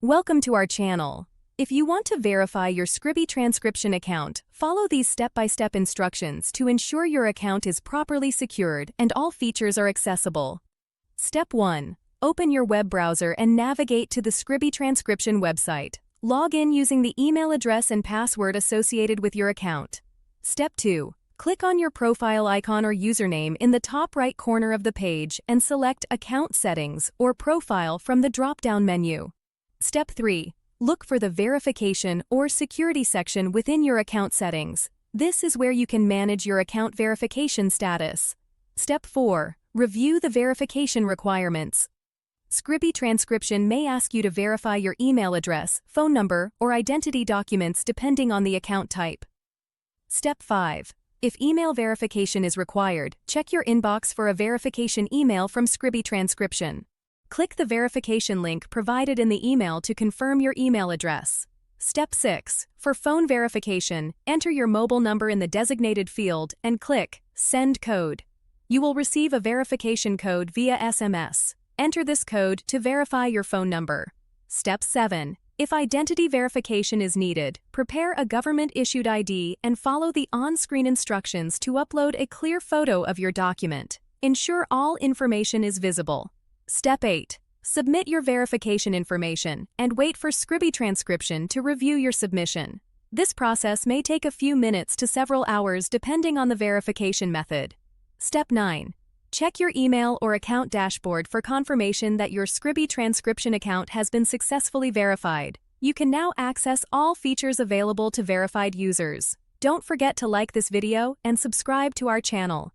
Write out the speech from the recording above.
Welcome to our channel. If you want to verify your Scribie transcription account, follow these step-by-step instructions to ensure your account is properly secured and all features are accessible. Step 1. Open your web browser and navigate to the Scribie transcription website. Log in using the email address and password associated with your account. Step 2. Click on your profile icon or username in the top right corner of the page and select Account Settings or Profile from the drop-down menu. Step 3. Look for the Verification or Security section within your account settings. This is where you can manage your account verification status. Step 4. Review the verification requirements. Scribie transcription may ask you to verify your email address, phone number, or identity documents depending on the account type. Step 5. If email verification is required, check your inbox for a verification email from Scribie transcription. Click the verification link provided in the email to confirm your email address. Step 6. For phone verification, enter your mobile number in the designated field and click Send Code. You will receive a verification code via SMS. Enter this code to verify your phone number. Step 7. If identity verification is needed, prepare a government-issued ID and follow the on-screen instructions to upload a clear photo of your document. Ensure all information is visible. Step 8. Submit your verification information and wait for Scribie transcription to review your submission. This process may take a few minutes to several hours depending on the verification method. Step 9. Check your email or account dashboard for confirmation that your Scribie transcription account has been successfully verified. You can now access all features available to verified users. Don't forget to like this video and subscribe to our channel.